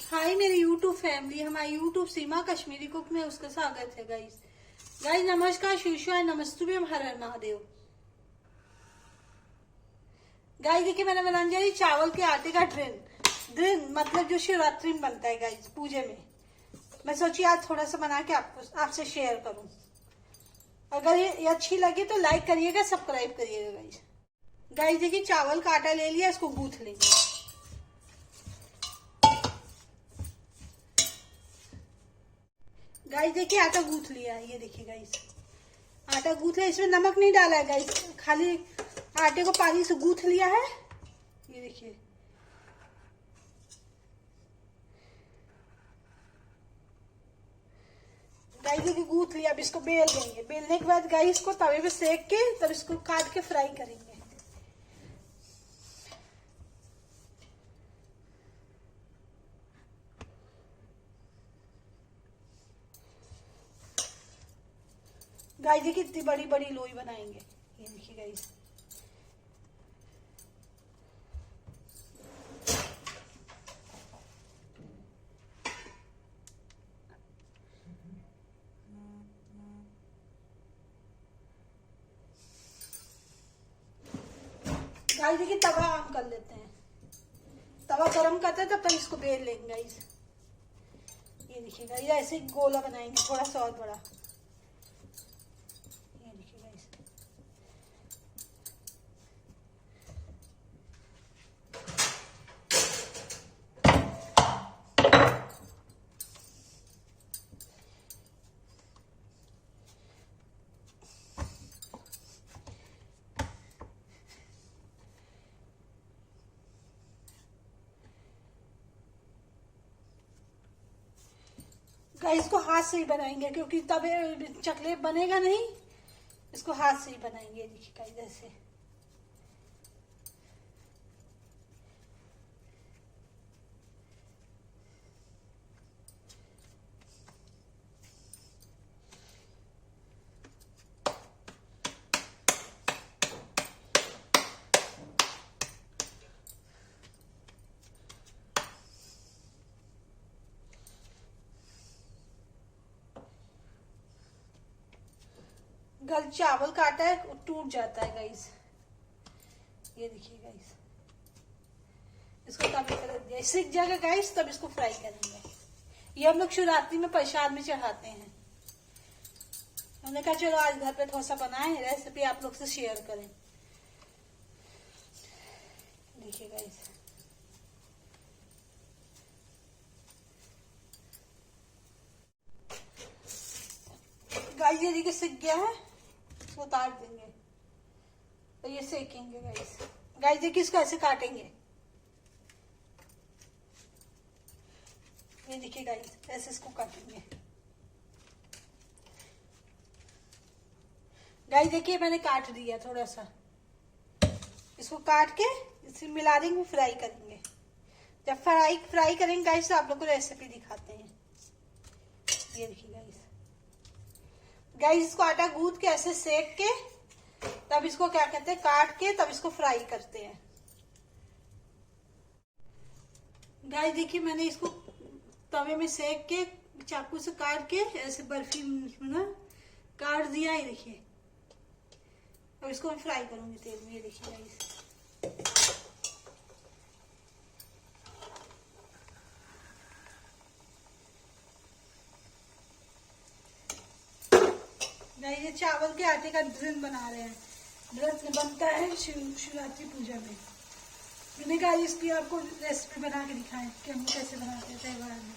हाय मेरी YouTube family, हमारी YouTube सीमा Kashmiri cook में उसका स्वागत है गाइस। नमस्कार, शिवशाय, नमस्तुभ्यम, हर हर महादेव। गाइस देखिए, मैंने बनाने जा रही चावल के आटे का ड्रिन मतलब जो शिवरात्रि में बनता है गाइस, पूजे में। मैं सोची आज थोड़ा सा बना के आपसे शेयर करूं। अगर ये अच्छी लगी तो लाइक करिएगा, सब्सक्राइब करिएगा गाइस। गाइस देखिए, चावल का आटा ले लिया, इसको गूंथ लेंगे। गाइस देखिए, आटा गूंथ लिया है। ये देखिए गाइस, आटा गूंथ लिया। इसमें नमक नहीं डाला है गाइस, खाली आटे को पानी से गूंथ लिया है। ये देखिए, गाइस देखिए गूंथ लिया। अब इसको बेल देंगे। बेलने के बाद गाइस को तवे पे सेक के तब इसको काट के फ्राई करेंगे। गाइस देखिए, इतनी बड़ी बड़ी लोई बनाएंगे। ये देखिए गाइस, गाइस देखिए तवा ऑन कर लेते हैं। तवा गरम करते हैं तब तक इसको बेल लेंगे गाइस। ये देखिए गाइस, ऐसे गोला बनाएंगे, थोड़ा सा और बड़ा। ये देखिए गाइस, गाइस इसको हाथ से ही बनाएंगे क्योंकि तवे चकले बनेगा नहीं। इसको हाथ से ही बनाएंगे। देखिए गाइस, ऐसे गल चावल का आटा है, टूट जाता है गाइस। ये देखिए गाइस, इसको तवे पे रख दिया, सिक जाएगा गाइस, तब इसको फ्राई करेंगे। ये हम लोग शिवरात्रि में प्रसाद में चढ़ाते हैं। हमने कहा चलो आज घर पे थोड़ा सा बनाए, रेसिपी आप लोग से शेयर करें। देखिए गाइस, गाइस ये देखिए सिक गया है, इसको उतार देंगे तो ये सेकेंगे गाइस। गाइस देखिए, इसको ऐसे काटेंगे। ये देखिए गाइस, ऐसे इसको काटेंगे। गाइस देखिए, मैंने काट दिया थोड़ा सा। इसको काट के इसे मिला देंगे, फ्राई करेंगे। जब फ्राई करेंगे गाइस तो आप लोग को रेसिपी दिखाते हैं। ये देखिए गाइस, इसको आटा गूंथ के ऐसे सेक के तब इसको क्या कहते हैं, काट के तब इसको फ्राई करते हैं। गाइस देखिए, मैंने इसको तवे में सेक के चाकू से काट के ऐसे बर्फी ना काट दिया। ये देखिए, अब इसको मैं फ्राई करूंगी तेल में। ये देखिए गाइस, ये चावल के आटे का ड्रिन बना रहे हैं। ड्रिन बनता है शिवरात्रि पूजा में। मैंने कहा इसकी आपको रेसिपी बना के दिखाएं कि हम कैसे बनाते हैं त्योहार में।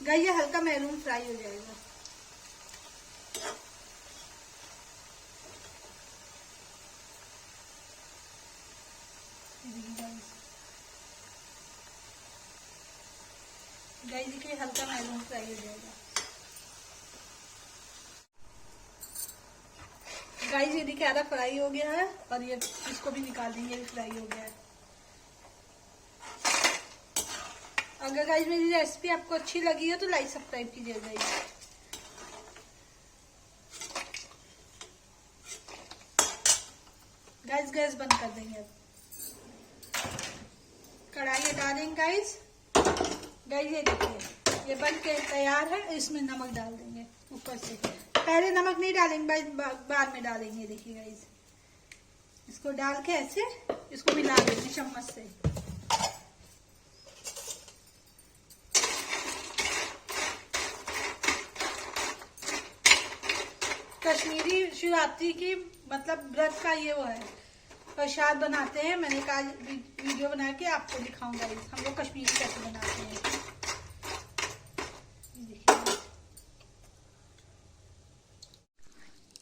गाइस ये हल्का मैरून फ्राई हो जाएगा। गाइस देखिए, हल्का मैरून फ्राई हो जाएगा। गाइस ये देखिए, आधा फ्राई हो गया है और ये इसको भी निकाल देंगे, फ्राई हो गया है। अगर गाइस मेरी रेसिपी आपको अच्छी लगी हो तो लाइक सब्सक्राइब कीजिएगा गाइस। गाइस गैस बंद कर देंगे। अब कढ़ाई हटा देंगे गाइस। गाइस ये देखिए ये बन के तैयार है। इसमें नमक डाल देंगे ऊपर से। पहले नमक नहीं डालेंगे, बाद में डालेंगे। देखिए गाइस इसको डाल के ऐसे इसको मिला देंगे चम्मच से। कश्मीरी शिवरात्रि की मतलब व्रत का ये वो है, प्रसाद बनाते हैं। मैंने कहा वीडियो बना के आपको दिखाऊंगा हम लोग कश्मीरी कैसे बनाते हैं।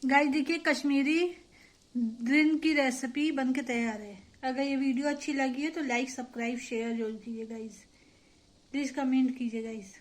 गाइस देखिए कश्मीरी दिन की रेसिपी बनके तैयार है। अगर ये वीडियो अच्छी लगी है तो लाइक सब्सक्राइब शेयर जरूर कीजिए गाइस। प्लीज कमेंट कीजिए गाइस।